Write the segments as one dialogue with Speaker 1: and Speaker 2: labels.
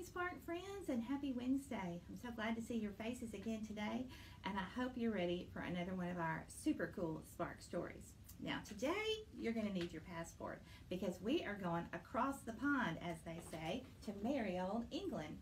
Speaker 1: Spark friends, and happy Wednesday. I'm so glad to see your faces again today, and I hope you're ready for another one of our super cool Spark stories. Now today you're going to need your passport because we are going across the pond, as they say, to merry old England.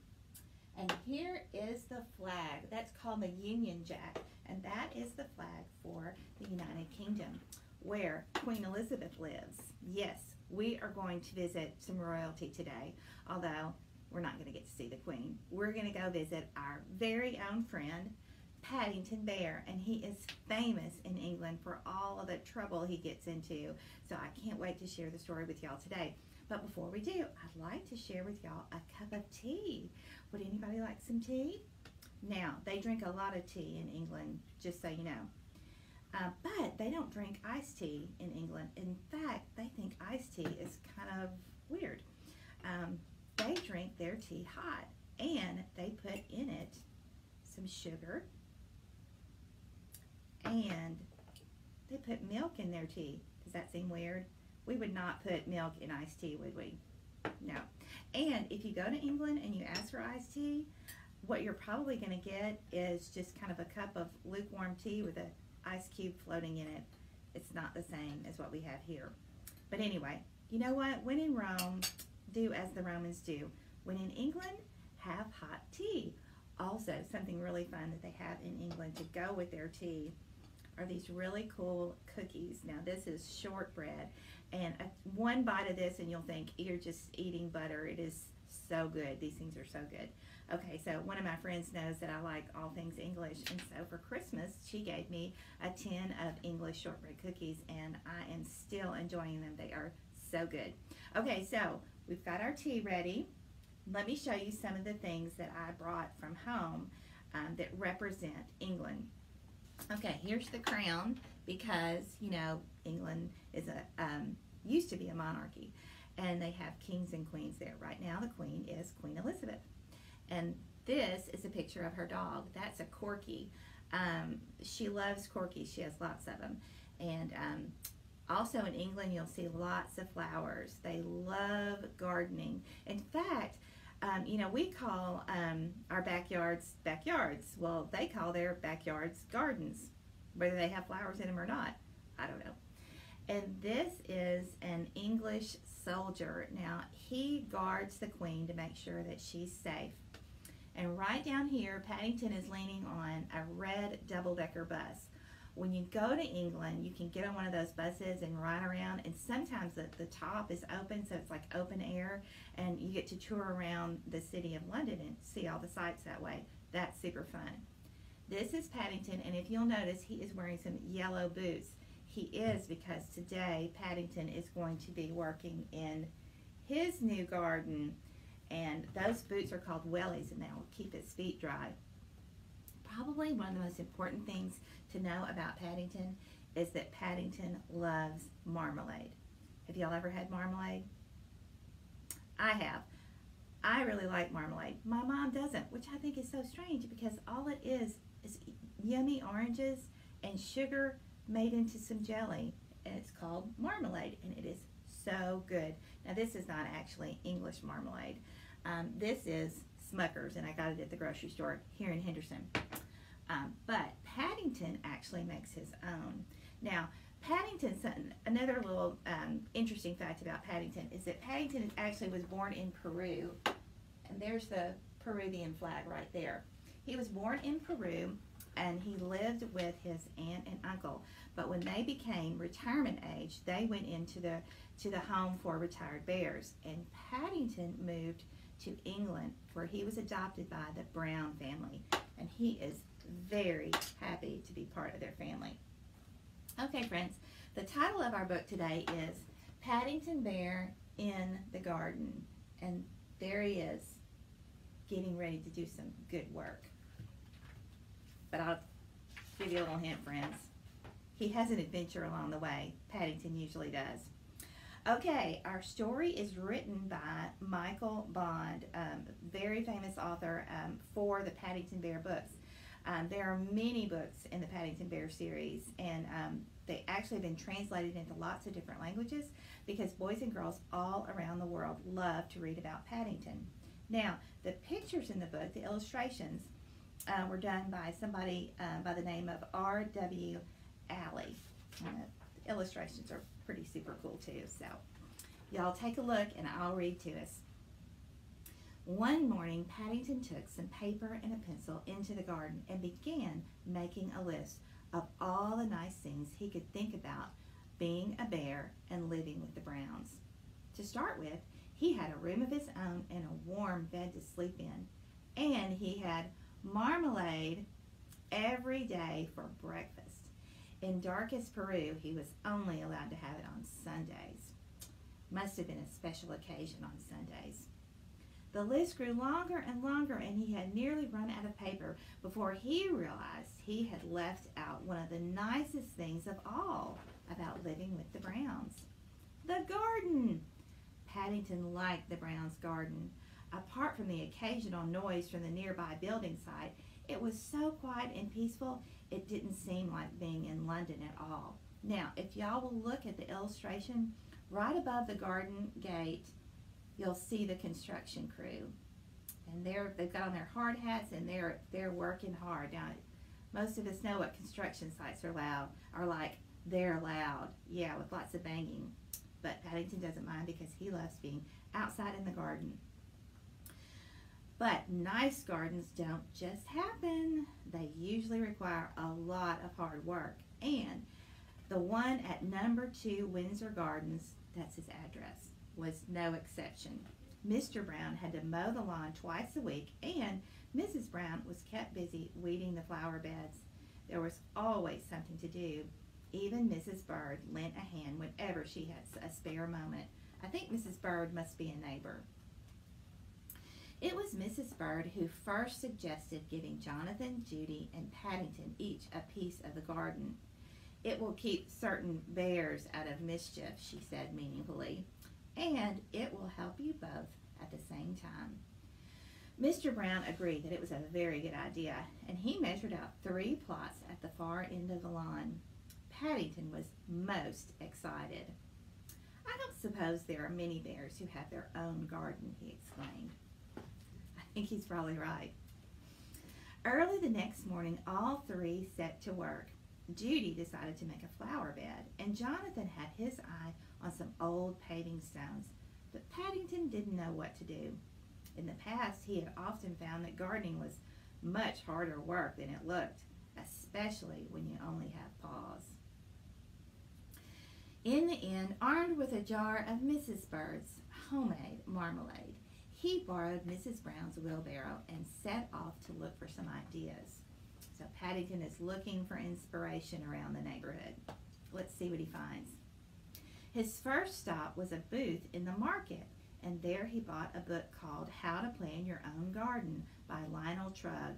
Speaker 1: And here is the flag. That's called the Union Jack, and that is the flag for the United Kingdom, where Queen Elizabeth lives. Yes, we are going to visit some royalty today, although we're not going to get to see the Queen. We're going to go visit our very own friend, Paddington Bear, and he is famous in England for all of the trouble he gets into. So I can't wait to share the story with y'all today. But before we do, I'd like to share with y'all a cup of tea. Would anybody like some tea? Now, they drink a lot of tea in England, just so you know. But they don't drink iced tea in England. In fact, they think iced tea is kind of weird. They drink their tea hot, and they put in it some sugar, and they put milk in their tea. Does that seem weird? We would not put milk in iced tea, would we? No. And if you go to England and you ask for iced tea, what you're probably going to get is just kind of a cup of lukewarm tea with an ice cube floating in it. It's not the same as what we have here. But anyway, you know what? When in Rome, do as the Romans do. When in England, have hot tea. Also, something really fun that they have in England to go with their tea are these really cool cookies. Now, this is shortbread, and one bite of this and you'll think you're just eating butter. It is so good. These things are so good. Okay, so one of my friends knows that I like all things English, and so for Christmas, she gave me a tin of English shortbread cookies, and I am still enjoying them. They are so good. Okay, so we've got our tea ready. Let me show you some of the things that I brought from home that represent England. Okay, here's the crown, because, you know, England is used to be a monarchy, and they have kings and queens there. Right now, the queen is Queen Elizabeth. And this is a picture of her dog. That's a corgi. She loves corgis. She has lots of them. And also in England, you'll see lots of flowers. They love gardening. In fact, you know, we call our backyards backyards. Well, they call their backyards gardens, whether they have flowers in them or not. I don't know. And this is an English soldier. Now, he guards the Queen to make sure that she's safe. And right down here, Paddington is leaning on a red double-decker bus. When you go to England, you can get on one of those buses and ride around, and sometimes the top is open, so it's like open air, and you get to tour around the city of London and see all the sights that way. That's super fun. This is Paddington, and if you'll notice, he is wearing some yellow boots. He is, because today Paddington is going to be working in his new garden, and those boots are called wellies, and they'll keep his feet dry. Probably one of the most important things to know about Paddington is that Paddington loves marmalade. Have y'all ever had marmalade? I have. I really like marmalade. My mom doesn't, which I think is so strange, because all it is yummy oranges and sugar made into some jelly, and it's called marmalade, and it is so good. Now, this is not actually English marmalade. This is Smucker's, and I got it at the grocery store here in Henderson. But Paddington actually makes his own. Now, Paddington, another little interesting fact about Paddington is that Paddington actually was born in Peru, and there's the Peruvian flag right there. He was born in Peru, and he lived with his aunt and uncle. But when they became retirement age, they went into the home for retired bears, and Paddington moved to England, where he was adopted by the Brown family, and he is very happy to be part of their family. Okay, friends, the title of our book today is Paddington Bear in the Garden, and there he is, getting ready to do some good work. But I'll give you a little hint, friends. He has an adventure along the way. Paddington usually does. Okay, our story is written by Michael Bond, very famous author for the Paddington Bear books. There are many books in the Paddington Bear series, and they actually have been translated into lots of different languages because boys and girls all around the world love to read about Paddington. Now, the pictures in the book, the illustrations, were done by somebody by the name of R.W. Alley. The illustrations are pretty super cool too. So, y'all take a look and I'll read to us. One morning, Paddington took some paper and a pencil into the garden and began making a list of all the nice things he could think about being a bear and living with the Browns. To start with, he had a room of his own and a warm bed to sleep in. And he had marmalade every day for breakfast. In darkest Peru, he was only allowed to have it on Sundays. Must have been a special occasion on Sundays. The list grew longer and longer, and he had nearly run out of paper before he realized he had left out one of the nicest things of all about living with the Browns. The garden! Paddington liked the Browns' garden. Apart from the occasional noise from the nearby building site, it was so quiet and peaceful, it didn't seem like being in London at all. Now, if y'all will look at the illustration, right above the garden gate, you'll see the construction crew. And they've got on their hard hats and they're working hard. Now, most of us know what construction sites are like. They're loud, yeah, with lots of banging. But Paddington doesn't mind because he loves being outside in the garden. But nice gardens don't just happen. They usually require a lot of hard work. And the one at number 2 Windsor Gardens, that's his address, was no exception. Mr. Brown had to mow the lawn twice a week, and Mrs. Brown was kept busy weeding the flower beds. There was always something to do. Even Mrs. Bird lent a hand whenever she had a spare moment. I think Mrs. Bird must be a neighbor. It was Mrs. Bird who first suggested giving Jonathan, Judy, and Paddington each a piece of the garden. It will keep certain bears out of mischief, she said meaningfully, and it will help you both at the same time. Mr. Brown agreed that it was a very good idea, and he measured out 3 plots at the far end of the lawn. Paddington was most excited. I don't suppose there are many bears who have their own garden, he exclaimed. I think he's probably right. Early the next morning, all 3 set to work. Judy decided to make a flower bed, and Jonathan had his eye on some old paving stones, but Paddington didn't know what to do. In the past, he had often found that gardening was much harder work than it looked, especially when you only have paws. In the end, armed with a jar of Mrs. Bird's homemade marmalade, he borrowed Mrs. Brown's wheelbarrow and set off to look for some ideas. So Paddington is looking for inspiration around the neighborhood. Let's see what he finds. His first stop was a booth in the market, and there he bought a book called How to Plan Your Own Garden by Lionel Trugg.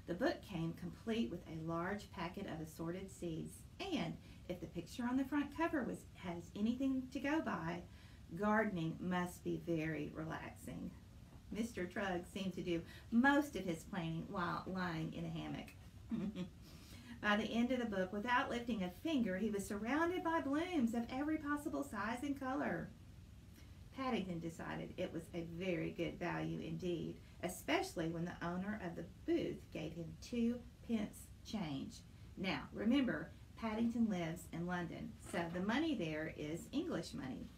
Speaker 1: The book came complete with a large packet of assorted seeds, and if the picture on the front cover has anything to go by, gardening must be very relaxing. Mr. Trugg seemed to do most of his planning while lying in a hammock. By the end of the book, without lifting a finger, he was surrounded by blooms of every possible size and color. Paddington decided it was a very good value indeed, especially when the owner of the booth gave him 2 pence change. Now, remember, Paddington lives in London, so the money there is English money.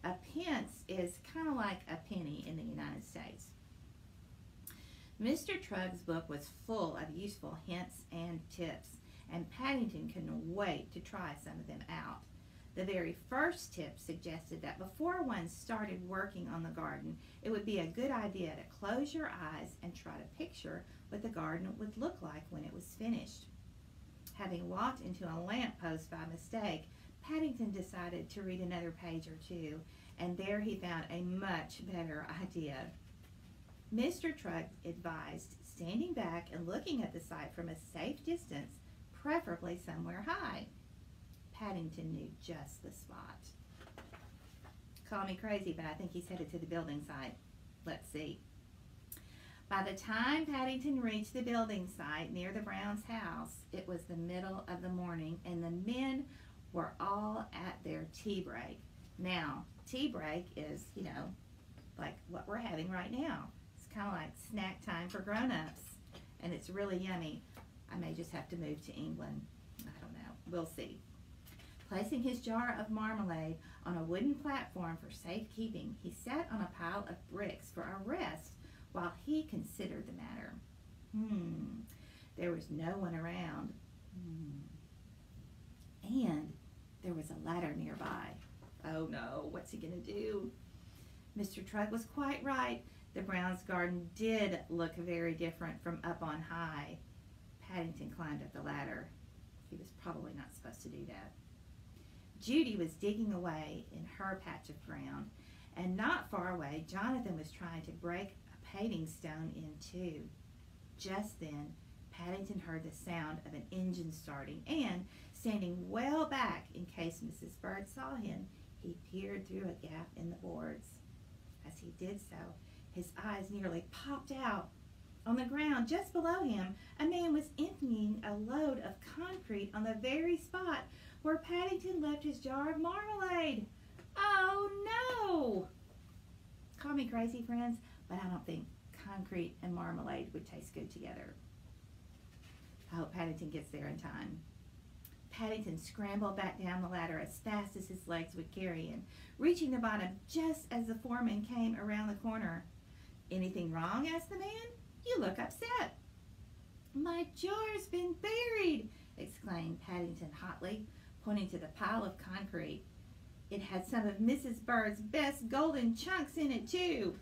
Speaker 1: A pence is kind of like a penny in the United States. Mr. Trugg's book was full of useful hints and tips, and Paddington couldn't wait to try some of them out. The very first tip suggested that before one started working on the garden, it would be a good idea to close your eyes and try to picture what the garden would look like when it was finished. Having walked into a lamppost by mistake, Paddington decided to read another page or 2, and there he found a much better idea. Mr. Trugg advised standing back and looking at the site from a safe distance, preferably somewhere high. Paddington knew just the spot. Call me crazy, but I think he's headed to the building site. Let's see. By the time Paddington reached the building site near the Browns' house, it was the middle of the morning, and the men were all at their tea break. Now, tea break is, like what we're having right now. It's kind of like snack time for grown-ups, and it's really yummy. I may just have to move to England. I don't know. We'll see. Placing his jar of marmalade on a wooden platform for safekeeping, he sat on a pile of bricks for a rest while he considered the matter. There was no one around. And there was a ladder nearby. Oh no, what's he going to do? Mr. Trugg was quite right. The Browns' garden did look very different from up on high. Paddington climbed up the ladder. He was probably not supposed to do that. Judy was digging away in her patch of ground, and not far away, Jonathan was trying to break a paving stone in two. Just then, Paddington heard the sound of an engine starting, and, standing well back in case Mrs. Bird saw him, he peered through a gap in the boards. As he did so, his eyes nearly popped out. On the ground just below him, a man was emptying a load of concrete on the very spot where Paddington left his jar of marmalade. Oh no! Call me crazy, friends, but I don't think concrete and marmalade would taste good together. I hope Paddington gets there in time. Paddington scrambled back down the ladder as fast as his legs would carry him, reaching the bottom just as the foreman came around the corner. "Anything wrong?" asked the man. "You look upset." "My jar's been buried," exclaimed Paddington hotly, pointing to the pile of concrete. It had some of Mrs. Bird's best golden chunks in it, too.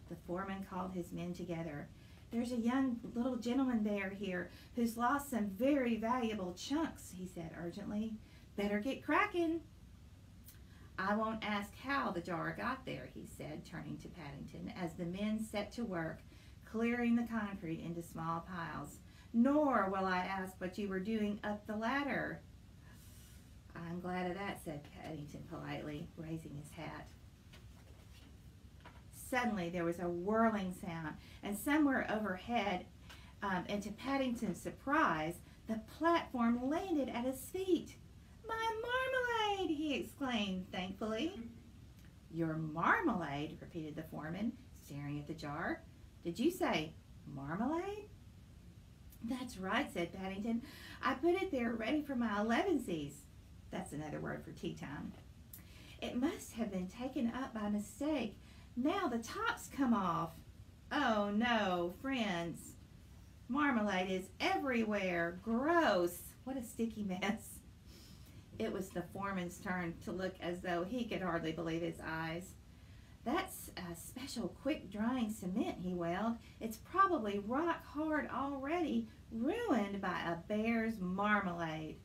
Speaker 1: The foreman called his men together. "There's a young little gentleman bear here who's lost some very valuable chunks," he said urgently. "Better get cracking." "I won't ask how the jar got there," he said, turning to Paddington, as the men set to work, clearing the concrete into small piles. "Nor will I ask what you were doing up the ladder." "I'm glad of that," said Paddington politely, raising his hat. Suddenly there was a whirling sound, and somewhere overhead, and to Paddington's surprise, the platform landed at his feet. "My marmalade!" he exclaimed thankfully. "Your marmalade?" repeated the foreman, staring at the jar. "Did you say marmalade?" "That's right," said Paddington. "I put it there ready for my elevensies." That's another word for tea time. "It must have been taken up by mistake. Now the top's come off." "Oh no, friends. Marmalade is everywhere. Gross. What a sticky mess." It was the foreman's turn to look as though he could hardly believe his eyes. "That's a special quick-drying cement," he wailed. "It's probably rock hard already, ruined by a bear's marmalade.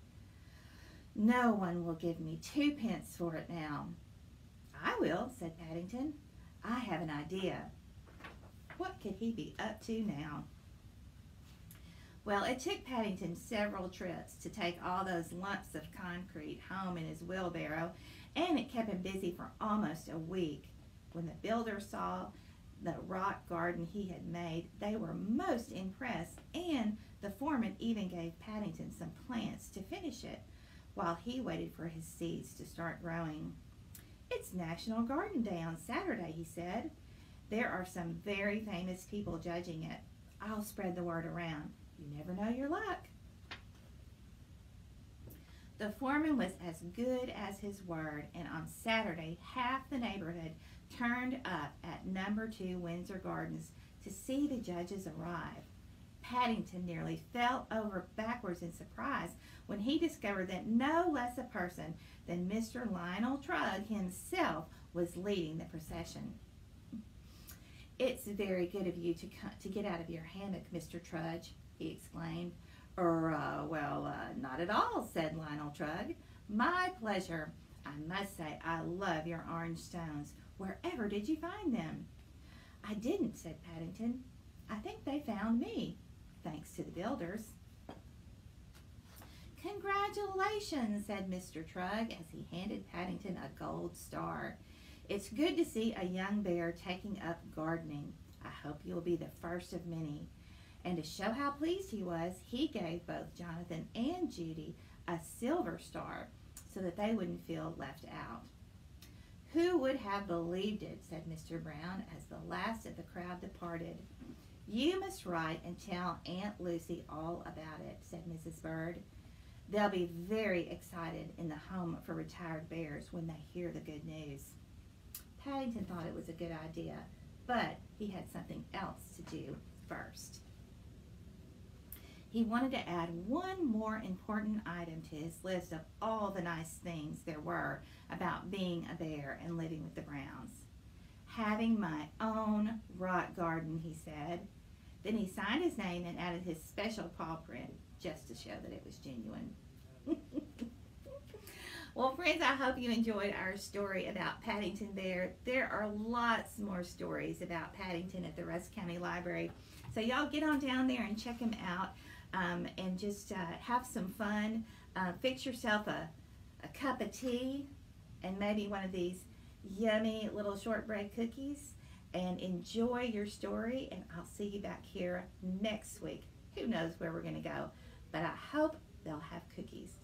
Speaker 1: No one will give me 2 pence for it now." "I will," said Paddington. "I have an idea." What could he be up to now? Well, it took Paddington several trips to take all those lumps of concrete home in his wheelbarrow, and it kept him busy for almost a week. When the builders saw the rock garden he had made, they were most impressed, and the foreman even gave Paddington some plants to finish it, while he waited for his seeds to start growing. "It's National Garden Day on Saturday," he said. "There are some very famous people judging it. I'll spread the word around. You never know your luck." The foreman was as good as his word, and on Saturday half the neighborhood turned up at number 2 Windsor Gardens to see the judges arrive. Paddington nearly fell over backwards in surprise when he discovered that no less a person than Mr. Lionel Trugg himself was leading the procession. "It's very good of you to get out of your hammock, Mr. Trudge," he exclaimed. Not at all," said Lionel Trugg. "My pleasure. I must say I love your orange stones. Wherever did you find them?" "I didn't," said Paddington. "I think they found me, thanks to the builders." "Congratulations," said Mr. Trugg as he handed Paddington a gold star. "It's good to see a young bear taking up gardening. I hope you'll be the first of many." And to show how pleased he was, he gave both Jonathan and Judy a silver star so that they wouldn't feel left out. "Who would have believed it?" said Mr. Brown as the last of the crowd departed. "You must write and tell Aunt Lucy all about it," said Mrs. Bird. "They'll be very excited in the home for retired bears when they hear the good news." Paddington thought it was a good idea, but he had something else to do first. He wanted to add one more important item to his list of all the nice things there were about being a bear and living with the Browns. "Having my own rock garden," he said. Then he signed his name and added his special paw print just to show that it was genuine. Well, friends, I hope you enjoyed our story about Paddington Bear. There are lots more stories about Paddington at the Rusk County Library. So y'all get on down there and check them out, and just have some fun. Fix yourself a cup of tea and maybe one of these yummy little shortbread cookies, and enjoy your story. And I'll see you back here next week. Who knows where we're going to go, but I hope they'll have cookies.